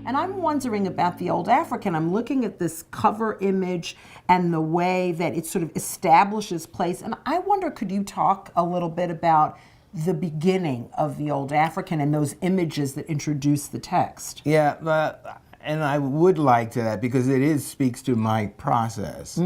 And I'm wondering about the Old African. I'm looking at this cover image and the way that it sort of establishes place. And I wonder, could you talk a little bit about the beginning of the Old African and those images that introduce the text? Yeah, and I would like to that because it speaks to my process.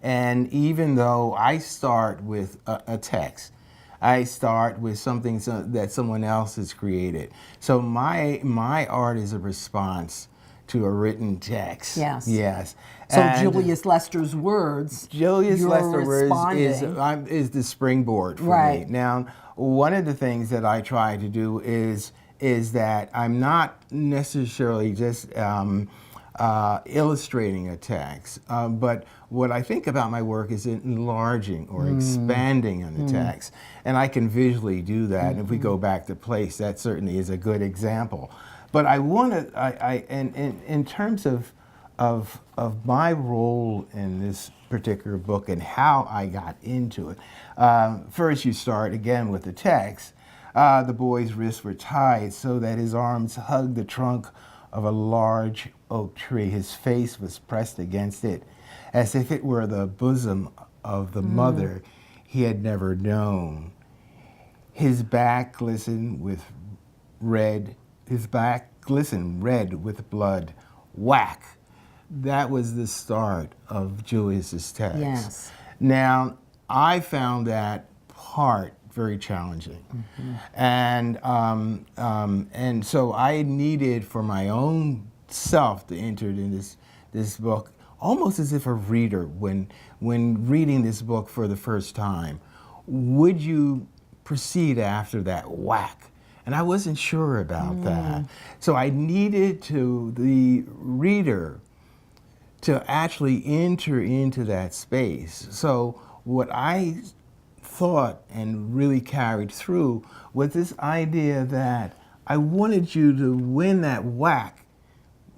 And even though I start with a text, I start with something that someone else has created. So my art is a response to a written text. Yes. Yes. So And Julius Lester's words. Julius Lester responding. is the springboard for Right. me. Now, one of the things that I try to do is that I'm not necessarily just illustrating a text, but what I think about my work is enlarging or expanding on the text, and I can visually do that. And if we go back to place, that certainly is a good example. But I want to, in terms of my role in this particular book and how I got into it, first you start again with the text. The boy's wrists were tied so that his arms hugged the trunk of a large oak tree. His face was pressed against it, as if it were the bosom of the mother he had never known. His back glistened red with blood. Whack. That was the start of Julius's text. Yes. Now, I found that part very challenging, and so I needed for my own self to enter in this book, almost as if a reader, when reading this book for the first time, would you proceed after that whack? And I wasn't sure about that, so I needed the reader to actually enter into that space. So what I thought and really carried through was this idea that I wanted you to win that whack.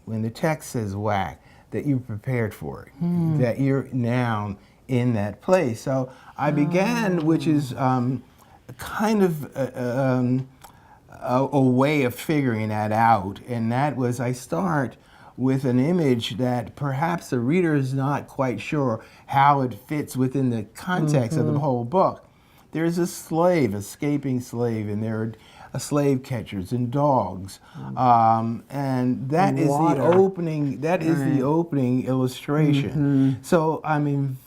When the text says whack, that you're prepared for it, that you're now in that place. So I began, which is kind of a way of figuring that out, and that was I start with an image that perhaps the reader is not quite sure how it fits within the context of the whole book. There's a slave, escaping slave, and there are slave catchers and dogs, and that is the opening. That is the opening illustration. So I'm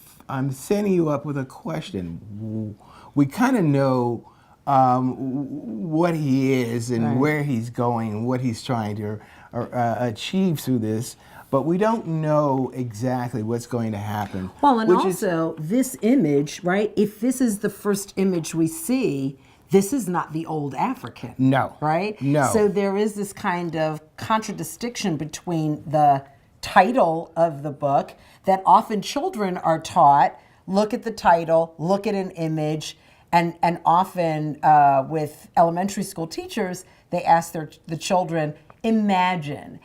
setting you up with a question. We kind of know what he is and where he's going and what he's trying to achieve through this, but we don't know exactly what's going to happen. Well, and also this image, right? If this is the first image we see, this is not the Old African. No. Right? No. So there is this kind of contradiction between the title of the book that often children are taught, look at the title, look at an image, and often with elementary school teachers, they ask the children, imagine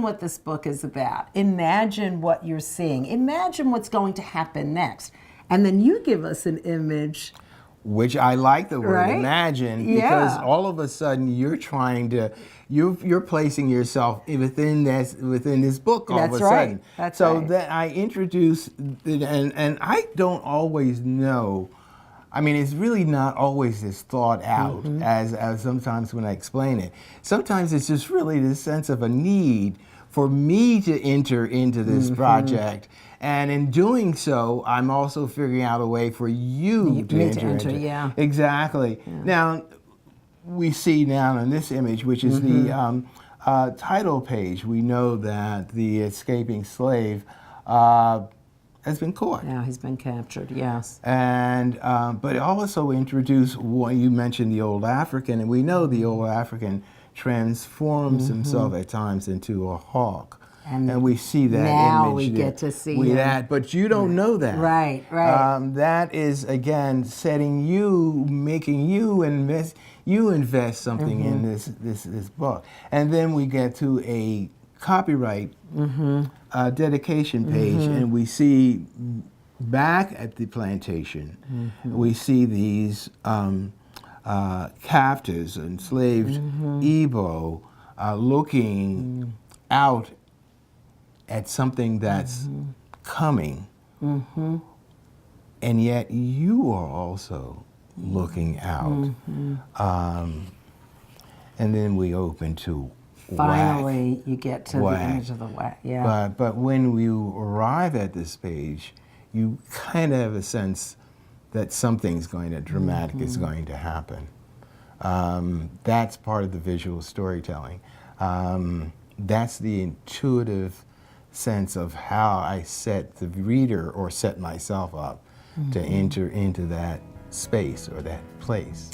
what this book is about. Imagine what you're seeing. Imagine what's going to happen next. And then you give us an image. Which I like the word imagine, because all of a sudden you're trying to, you're placing yourself within this book all of a sudden. That's so right. that I introduce, and I don't always know. I mean, it's really not always this thought out as sometimes when I explain it. Sometimes it's just really this sense of a need for me to enter into this project. And in doing so, I'm also figuring out a way for you to enter into. Yeah. Exactly. Yeah. Now, we see now in this image, which is the title page, we know that the escaping slave has been caught. Now he's been captured, yes. And but also introduce, you mentioned the Old African, and we know the Old African transforms himself at times into a hawk. And we see that now image. We get to see him. But you don't know that. Right. That is, again, setting you, making you invest something in this book. And then we get to a copyright dedication page, and we see back at the plantation, we see these captives, enslaved Igbo, looking out at something that's coming, and yet you are also looking out. And then we open to Finally, you get to whack. the image of the whack. Yeah. But when you arrive at this page, you kind of have a sense that something's going to dramatic is going to happen. That's part of the visual storytelling. That's the intuitive sense of how I set the reader or set myself up to enter into that space or that place.